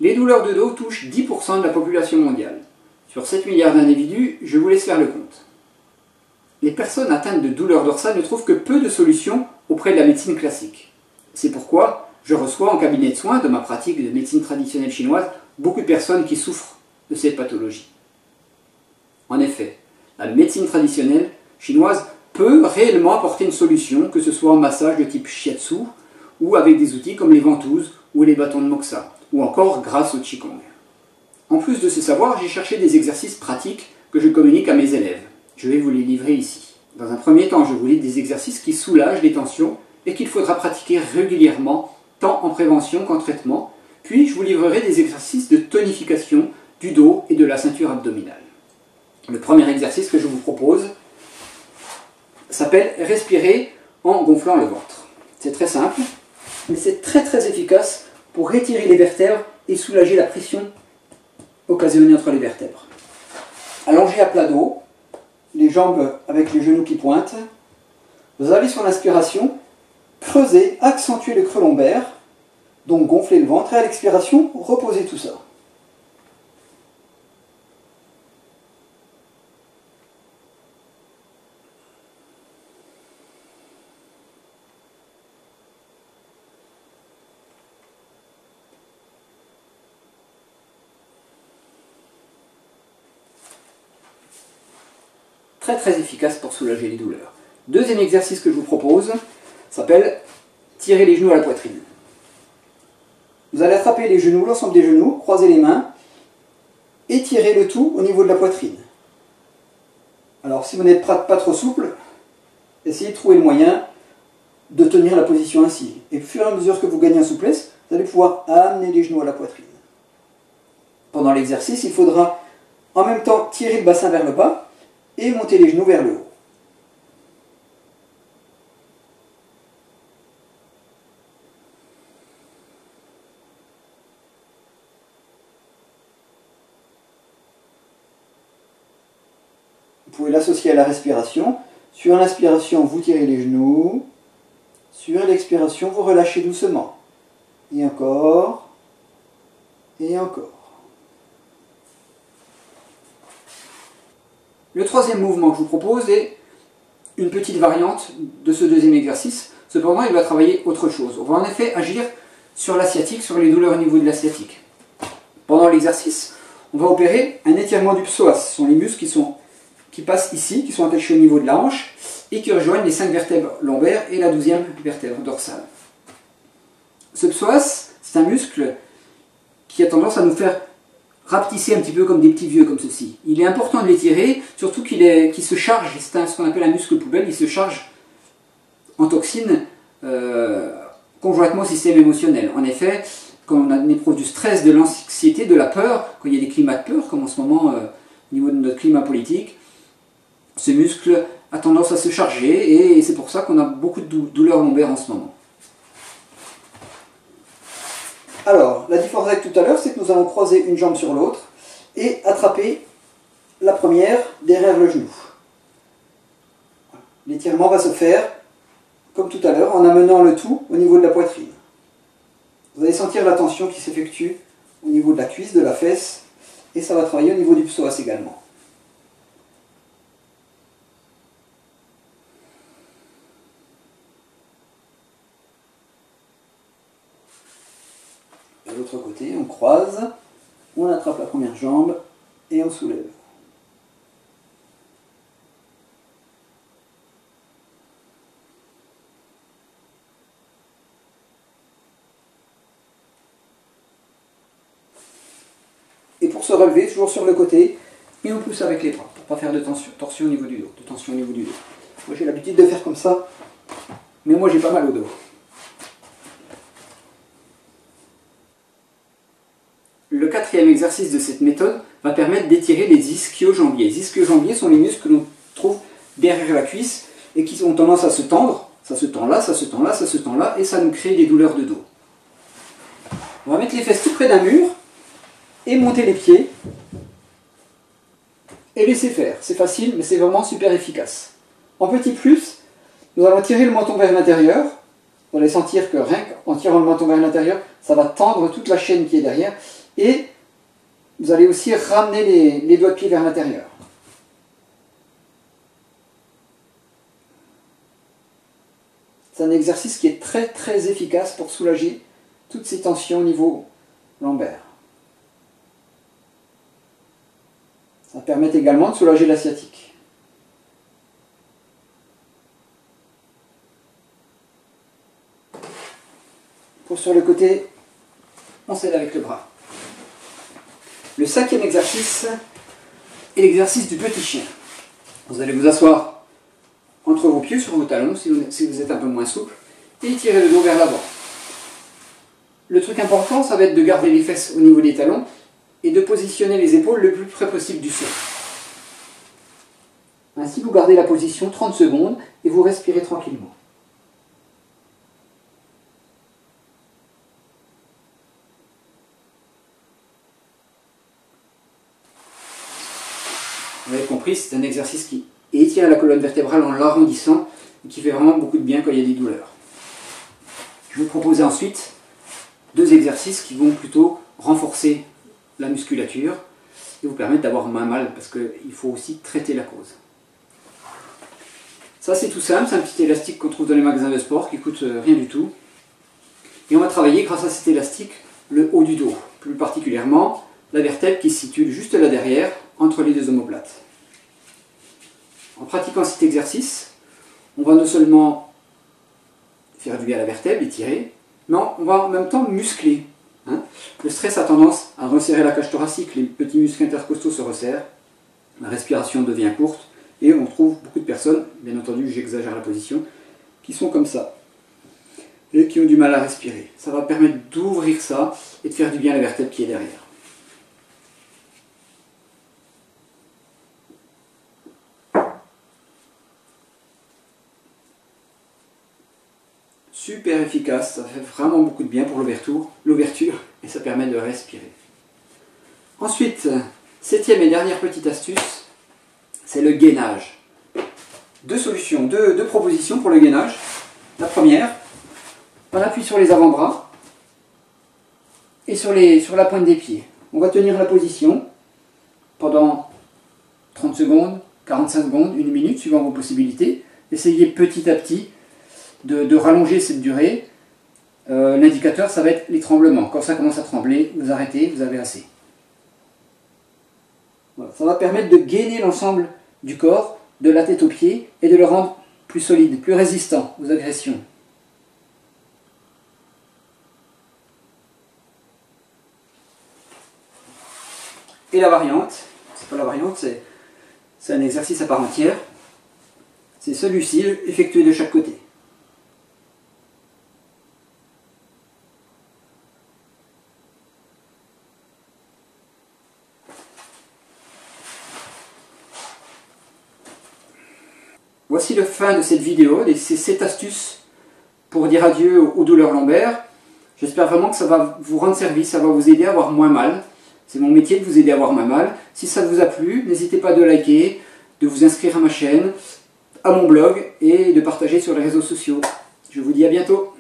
Les douleurs de dos touchent 10% de la population mondiale. Sur 7 milliards d'individus, je vous laisse faire le compte. Les personnes atteintes de douleurs dorsales ne trouvent que peu de solutions auprès de la médecine classique. C'est pourquoi je reçois en cabinet de soins de ma pratique de médecine traditionnelle chinoise beaucoup de personnes qui souffrent de cette pathologie. En effet, la médecine traditionnelle chinoise peut réellement apporter une solution, que ce soit en massage de type shiatsu ou avec des outils comme les ventouses ou les bâtons de moxa, ou encore grâce au qigong. En plus de ce savoir, j'ai cherché des exercices pratiques que je communique à mes élèves. Je vais vous les livrer ici. Dans un premier temps, je vous livre des exercices qui soulagent les tensions et qu'il faudra pratiquer régulièrement, tant en prévention qu'en traitement. Puis, je vous livrerai des exercices de tonification du dos et de la ceinture abdominale. Le premier exercice que je vous propose s'appelle « Respirer en gonflant le ventre ». C'est très simple, mais c'est très efficace pour étirer les vertèbres et soulager la pression occasionnée entre les vertèbres. Allongé à plat dos, les jambes avec les genoux qui pointent, vous allez sur l'inspiration creuser, accentuer le creux lombaire, donc gonfler le ventre, et à l'expiration, reposer tout ça. Très efficace pour soulager les douleurs. Deuxième exercice que je vous propose s'appelle tirer les genoux à la poitrine. Vous allez attraper les genoux, l'ensemble des genoux, croiser les mains et tirer le tout au niveau de la poitrine. Alors si vous n'êtes pas trop souple, essayez de trouver le moyen de tenir la position ainsi. Et au fur et à mesure que vous gagnez en souplesse, vous allez pouvoir amener les genoux à la poitrine. Pendant l'exercice, il faudra en même temps tirer le bassin vers le bas et monter les genoux vers le haut. Vous pouvez l'associer à la respiration. Sur l'inspiration, vous tirez les genoux. Sur l'expiration, vous relâchez doucement. Et encore. Et encore. Le troisième mouvement que je vous propose est une petite variante de ce deuxième exercice. Cependant, il va travailler autre chose. On va en effet agir sur la sciatique, sur les douleurs au niveau de la sciatique. Pendant l'exercice, on va opérer un étirement du psoas. Ce sont les muscles qui passent ici, qui sont attachés au niveau de la hanche et qui rejoignent les 5 vertèbres lombaires et la 12e vertèbre dorsale. Ce psoas, c'est un muscle qui a tendance à nous faire rapetisser un petit peu comme des petits vieux comme ceci. Il est important de l'étirer, surtout qu'il se charge, c'est ce qu'on appelle un muscle poubelle, il se charge en toxines conjointement au système émotionnel. En effet, quand on éprouve du stress, de l'anxiété, de la peur, quand il y a des climats de peur, comme en ce moment au niveau de notre climat politique, ce muscle a tendance à se charger et c'est pour ça qu'on a beaucoup de douleurs lombaires en ce moment. Alors, la différence avec tout à l'heure, c'est que nous allons croiser une jambe sur l'autre et attraper la première derrière le genou. L'étirement va se faire, comme tout à l'heure, en amenant le tout au niveau de la poitrine. Vous allez sentir la tension qui s'effectue au niveau de la cuisse, de la fesse, et ça va travailler au niveau du psoas également. De l'autre côté, on croise, on attrape la première jambe et on soulève. Et pour se relever, toujours sur le côté, et on pousse avec les bras, pour ne pas faire de torsion au niveau du dos, de tension au niveau du dos. Moi j'ai l'habitude de faire comme ça, mais moi j'ai pas mal au dos. Le quatrième exercice de cette méthode va permettre d'étirer les ischio-jambiers. Les ischio-jambiers sont les muscles que l'on trouve derrière la cuisse et qui ont tendance à se tendre. Ça se tend là, ça se tend là, ça se tend là, et ça nous crée des douleurs de dos. On va mettre les fesses tout près d'un mur et monter les pieds et laisser faire. C'est facile, mais c'est vraiment super efficace. En petit plus, nous allons tirer le menton vers l'intérieur. Vous allez sentir que rien qu'en tirant le menton vers l'intérieur, ça va tendre toute la chaîne qui est derrière Et vous allez aussi ramener les doigts de pied vers l'intérieur. C'est un exercice qui est très très efficace pour soulager toutes ces tensions au niveau lombaire. Ça permet également de soulager la sciatique. Pour sur le côté, on s'aide avec le bras. Le 5e exercice est l'exercice du petit chien. Vous allez vous asseoir entre vos pieds sur vos talons si vous êtes un peu moins souple et tirer le dos vers l'avant. Le truc important, ça va être de garder les fesses au niveau des talons et de positionner les épaules le plus près possible du sol. Ainsi, vous gardez la position 30 secondes et vous respirez tranquillement. Vous avez compris, c'est un exercice qui étire la colonne vertébrale en l'arrondissant et qui fait vraiment beaucoup de bien quand il y a des douleurs. Je vais vous proposer ensuite 2 exercices qui vont plutôt renforcer la musculature et vous permettre d'avoir moins mal parce qu'il faut aussi traiter la cause. Ça c'est tout simple, c'est un petit élastique qu'on trouve dans les magasins de sport qui coûte rien du tout. Et on va travailler grâce à cet élastique le haut du dos, plus particulièrement la vertèbre qui se situe juste là derrière, entre les 2 omoplates. En pratiquant cet exercice, on va non seulement faire du bien à la vertèbre, étirer, mais on va en même temps muscler. Le stress a tendance à resserrer la cage thoracique, les petits muscles intercostaux se resserrent, la respiration devient courte, et on trouve beaucoup de personnes, bien entendu j'exagère la position, qui sont comme ça, et qui ont du mal à respirer. Ça va permettre d'ouvrir ça et de faire du bien à la vertèbre qui est derrière. Super efficace, ça fait vraiment beaucoup de bien pour l'ouverture et ça permet de respirer. Ensuite, 7e et dernière petite astuce, c'est le gainage. 2 solutions, 2 propositions pour le gainage. La première, on appuie sur les avant-bras et sur la pointe des pieds. On va tenir la position pendant 30 secondes, 45 secondes, 1 minute, suivant vos possibilités. Essayez petit à petit de rallonger cette durée. L'indicateur, ça va être les tremblements. Quand ça commence à trembler, vous arrêtez, vous avez assez. Voilà. Ça va permettre de gainer l'ensemble du corps, de la tête aux pieds, et de le rendre plus solide, plus résistant aux agressions. Et la variante, c'est pas la variante, c'est un exercice à part entière. C'est celui-ci, effectué de chaque côté. Voici la fin de cette vidéo, et ces 7 astuces pour dire adieu aux douleurs lombaires. J'espère vraiment que ça va vous rendre service, ça va vous aider à avoir moins mal. C'est mon métier de vous aider à avoir moins mal. Si ça vous a plu, n'hésitez pas de liker, de vous inscrire à ma chaîne, à mon blog et de partager sur les réseaux sociaux. Je vous dis à bientôt.